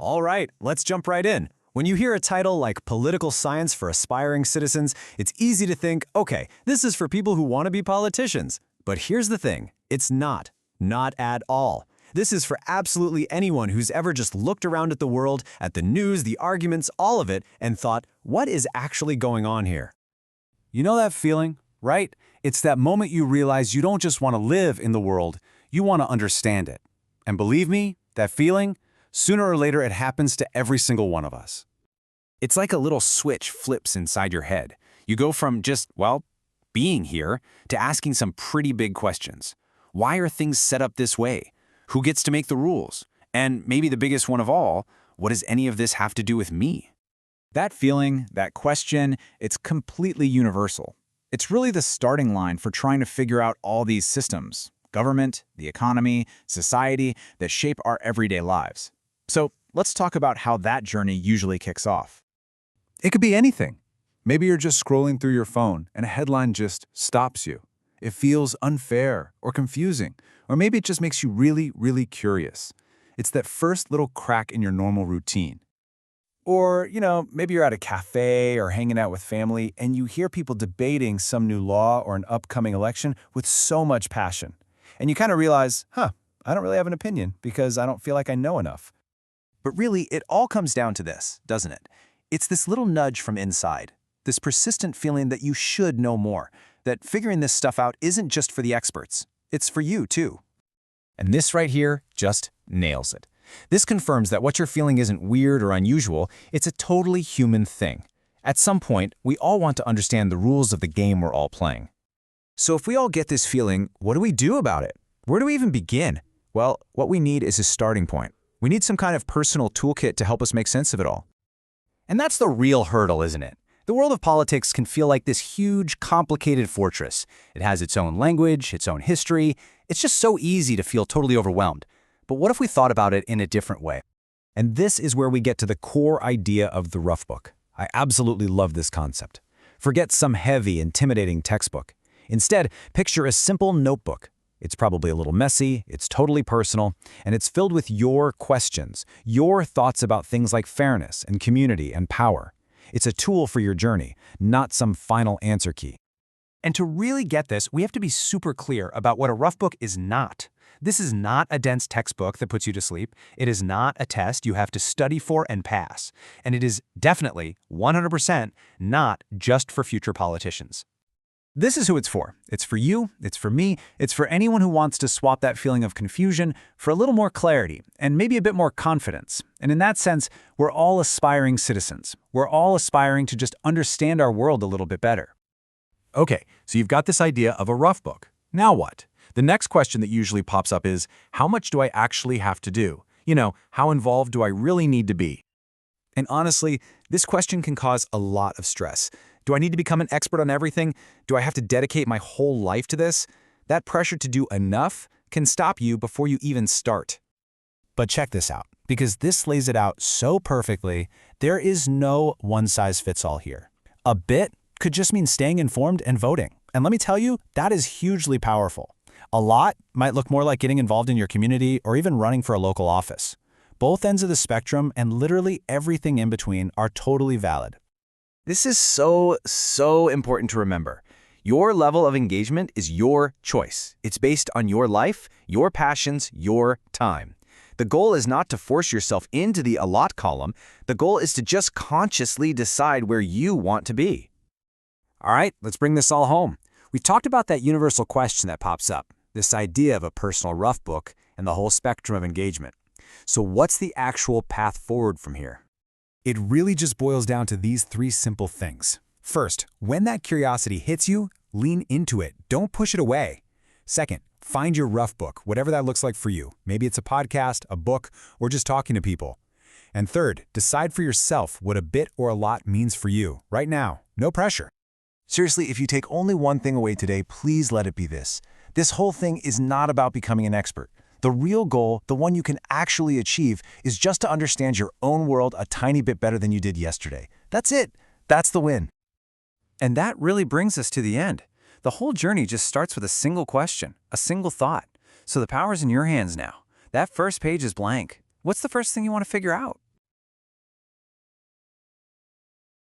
All right, let's jump right in. When you hear a title like Political Science for Aspiring Citizens, it's easy to think, okay, this is for people who want to be politicians. But here's the thing, it's not. Not at all. This is for absolutely anyone who's ever just looked around at the world, at the news, the arguments, all of it, and thought, what is actually going on here? You know that feeling, right? It's that moment you realize you don't just want to live in the world, you want to understand it. And believe me, that feeling, sooner or later it happens to every single one of us. It's like a little switch flips inside your head. You go from just, well, being here to asking some pretty big questions. Why are things set up this way? Who gets to make the rules? And maybe the biggest one of all, what does any of this have to do with me? That feeling, that question, it's completely universal. It's really the starting line for trying to figure out all these systems, government, the economy, society, that shape our everyday lives. So let's talk about how that journey usually kicks off. It could be anything. Maybe you're just scrolling through your phone and a headline just stops you. It feels unfair or confusing, or maybe it just makes you really, really curious. It's that first little crack in your normal routine. Or, maybe you're at a cafe or hanging out with family and you hear people debating some new law or an upcoming election with so much passion. And you kind of realize, I don't really have an opinion because I don't feel like I know enough. But really, it all comes down to this, doesn't it? It's this little nudge from inside, this persistent feeling that you should know more, that figuring this stuff out isn't just for the experts, it's for you too. And this right here just nails it. This confirms that what you're feeling isn't weird or unusual, it's a totally human thing. At some point, we all want to understand the rules of the game we're all playing. So if we all get this feeling, what do we do about it? Where do we even begin? Well, what we need is a starting point. We need some kind of personal toolkit to help us make sense of it all. And that's the real hurdle, isn't it? The world of politics can feel like this huge, complicated fortress. It has its own language, its own history. It's just so easy to feel totally overwhelmed. But what if we thought about it in a different way? And this is where we get to the core idea of the rough book. I absolutely love this concept. Forget some heavy, intimidating textbook. Instead, picture a simple notebook. It's probably a little messy, it's totally personal, and it's filled with your questions, your thoughts about things like fairness and community and power. It's a tool for your journey, not some final answer key. And to really get this, we have to be super clear about what a rough book is not. This is not a dense textbook that puts you to sleep. It is not a test you have to study for and pass. And it is definitely, 100%, not just for future politicians. This is who it's for. It's for you, it's for me, it's for anyone who wants to swap that feeling of confusion for a little more clarity and maybe a bit more confidence. And in that sense, we're all aspiring citizens. We're all aspiring to just understand our world a little bit better. Okay, so you've got this idea of a rough book. Now what? The next question that usually pops up is, how much do I actually have to do? How involved do I really need to be? And honestly, this question can cause a lot of stress. Do I need to become an expert on everything? Do I have to dedicate my whole life to this? That pressure to do enough can stop you before you even start. But check this out, because this lays it out so perfectly, there is no one-size-fits-all here. A bit could just mean staying informed and voting. And let me tell you, that is hugely powerful. A lot might look more like getting involved in your community or even running for a local office. Both ends of the spectrum and literally everything in between are totally valid. This is so important to remember. Your level of engagement is your choice. It's based on your life, your passions, your time. The goal is not to force yourself into the allot column. The goal is to just consciously decide where you want to be. All right, let's bring this all home. We talked about that universal question that pops up, this idea of a personal rough book and the whole spectrum of engagement. So what's the actual path forward from here? It really just boils down to these three simple things. First, when that curiosity hits you, lean into it. Don't push it away. Second, find your rough book, whatever that looks like for you. Maybe it's a podcast, a book, or just talking to people. And third, decide for yourself what a bit or a lot means for you, right now. No pressure. Seriously, if you take only one thing away today, please let it be this. This whole thing is not about becoming an expert. The real goal, the one you can actually achieve, is just to understand your own world a tiny bit better than you did yesterday. That's it. That's the win. And that really brings us to the end. The whole journey just starts with a single question, a single thought. So the power's in your hands now. That first page is blank. What's the first thing you want to figure out?